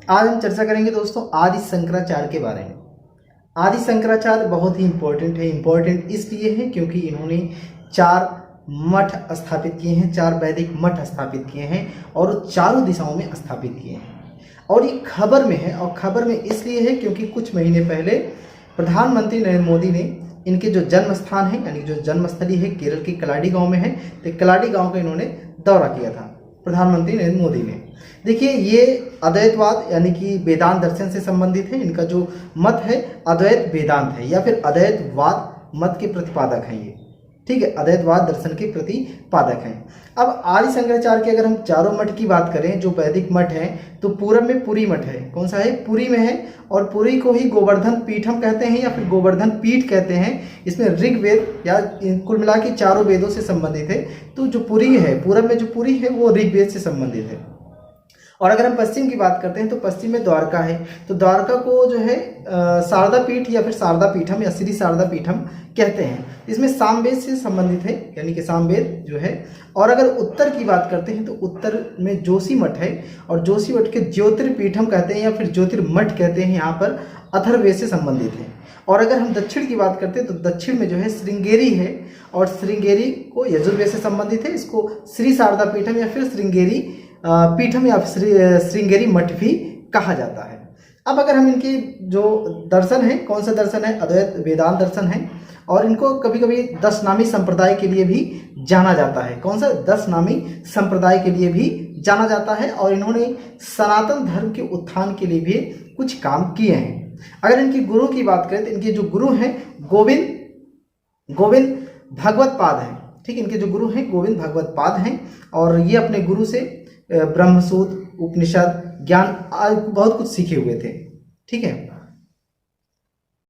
आज हम चर्चा करेंगे दोस्तों आदि शंकराचार्य के बारे में। आदि शंकराचार्य बहुत ही इम्पोर्टेंट है। इम्पोर्टेंट इसलिए है क्योंकि इन्होंने 4 मठ स्थापित किए हैं, 4 वैदिक मठ स्थापित किए हैं और चारों दिशाओं में स्थापित किए हैं। और ये खबर में है, और खबर में इसलिए है क्योंकि कुछ महीने पहले प्रधानमंत्री नरेंद्र मोदी ने इनके जो जन्म स्थान है, यानी जो जन्मस्थली है केरल के कलाडी गांव में है, तो कलाडी गांव का इन्होंने दौरा किया था प्रधानमंत्री नरेंद्र मोदी ने। देखिए, ये अद्वैतवाद यानी कि वेदांत दर्शन से संबंधित है। इनका जो मत है अद्वैत वेदांत है या फिर अद्वैतवाद मत के प्रतिपादक हैं ये, ठीक है, अद्वैतवाद दर्शन के प्रतिपादक हैं। अब आदि शंकराचार्य के अगर हम चारों मठ की बात करें, जो वैदिक मठ हैं, तो पूरब में पुरी मठ है। कौन सा है? पुरी में है। और पुरी को ही गोवर्धन पीठम कहते हैं या फिर गोवर्धन पीठ कहते हैं। इसमें ऋग्वेद या कुल मिला के चारों वेदों से संबंधित है। तो जो पुरी है, पूरब में जो पुरी है वो ऋग्वेद से संबंधित है। और अगर हम पश्चिम की बात करते हैं तो पश्चिम में द्वारका है। तो द्वारका को जो है शारदा पीठ या फिर शारदा पीठम या श्री शारदा पीठम कहते हैं। इसमें सामवेद से संबंधित है, यानी कि सामवेद जो है। और अगर उत्तर की बात करते हैं तो उत्तर में जोशी मठ है और जोशी मठ के ज्योतिर्पीठम कहते हैं या फिर ज्योतिर्मठ कहते हैं, यहाँ पर अथर्ववेद से संबंधित है। और अगर हम दक्षिण की बात करते हैं तो दक्षिण में जो है श्रृंगेरी है और श्रृंगेरी को यजुर्वेद से संबंधित है। इसको श्री शारदा पीठम या फिर श्रृंगेरी पीठम या श्रृंगेरी मठ भी कहा जाता है। अब अगर हम इनके जो दर्शन है, कौन सा दर्शन है? अद्वैत वेदांत दर्शन है। और इनको कभी कभी 10 नामी संप्रदाय के लिए भी जाना जाता है। कौन सा? 10 नामी संप्रदाय के लिए भी जाना जाता है। और इन्होंने सनातन धर्म के उत्थान के लिए भी कुछ काम किए हैं। अगर इनके गुरु की बात करें तो इनके जो गुरु हैं गोविंद भगवत पाद हैं, ठीक। इनके जो गुरु हैं गोविंद भगवत पाद हैं और ये अपने गुरु से ब्रह्मसूत्र, उपनिषद, ज्ञान बहुत कुछ सीखे हुए थे, ठीक है।